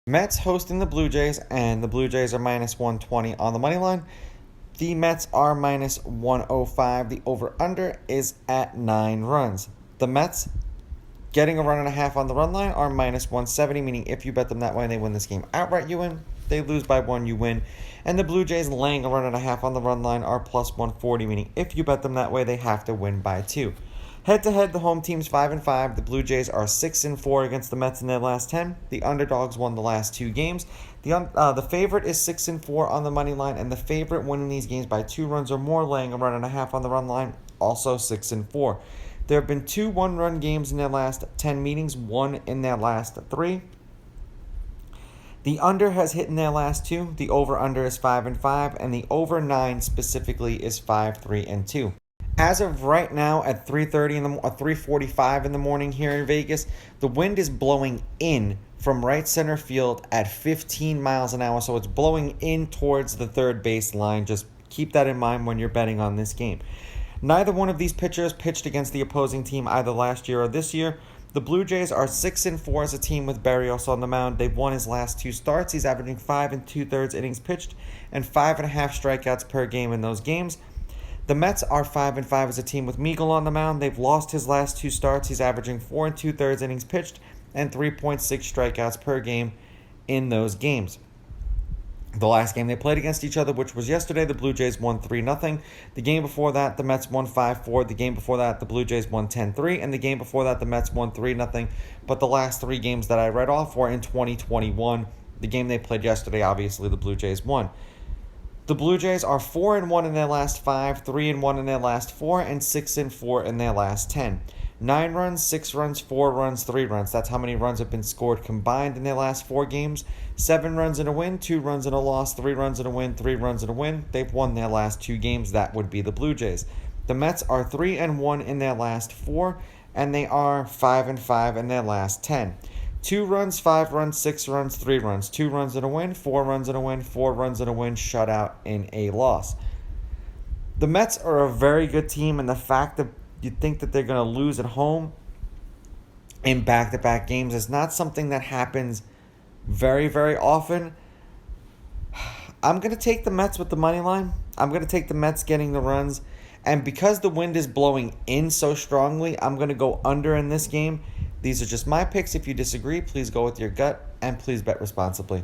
Mets hosting the Blue Jays, and the Blue Jays are minus 120 on the money line. The Mets are minus 105. The over-under is at 9 runs. The Mets getting a run and a half on the run line are minus 170, meaning if you bet them that way and they win this game outright, you win. They lose by 1, you win. And the Blue Jays laying a run and a half on the run line are plus 140, meaning if you bet them that way, they have to win by 2. Head-to-head, the home team's 5-5. The Blue Jays are 6-4 against the Mets in their last 10. The underdogs won the last 2 games. The favorite is 6-4 on the money line, and the favorite winning these games by 2 runs or more, laying a run and a half on the run line, also 6-4. There have been 2 one-run games in their last 10 meetings, 1 in their last 3. The under has hit in their last 2. The over-under is 5-5, and the over-9 specifically is 5-3-2. As of right now at 3:45 in the morning here in Vegas, the wind is blowing in from right center field at 15 miles an hour, so it's blowing in towards the third base line. Just keep that in mind when you're betting on this game. Neither one of these pitchers pitched against the opposing team either last year or this year. The Blue Jays are 6-4 as a team with Berrios on the mound. They've won his last 2 starts. He's averaging 5 2/3 innings pitched and 5.5 strikeouts per game in those games. The Mets are 5-5 as a team with Meagle on the mound. They've lost his last 2 starts. He's averaging 4 2/3 innings pitched and 3.6 strikeouts per game in those games. The last game they played against each other, which was yesterday, the Blue Jays won 3-0. The game before that, the Mets won 5-4. The game before that, the Blue Jays won 10-3. And the game before that, the Mets won 3-0. But the last 3 games that I read off were in 2021. The game they played yesterday, obviously, the Blue Jays won. The Blue Jays are 4-1 in their last 5, 3-1 in their last 4, and 6-4 in their last 10. 9 runs, 6 runs, 4 runs, 3 runs. That's how many runs have been scored combined in their last 4 games. 7 runs in a win, 2 runs in a loss, 3 runs in a win, 3 runs in a win. They've won their last 2 games. That would be the Blue Jays. The Mets are 3-1 in their last 4, and they are 5-5 in their last 10. 2 runs, 5 runs, 6 runs, 3 runs. 2 runs in a win, 4 runs in a win, 4 runs in a win, shutout in a loss. The Mets are a very good team, and the fact that you think that they're going to lose at home in back-to-back games is not something that happens very, very often. I'm going to take the Mets with the money line. I'm going to take the Mets getting the runs. And because the wind is blowing in so strongly, I'm going to go under in this game. These are just my picks. If you disagree, please go with your gut, and please bet responsibly.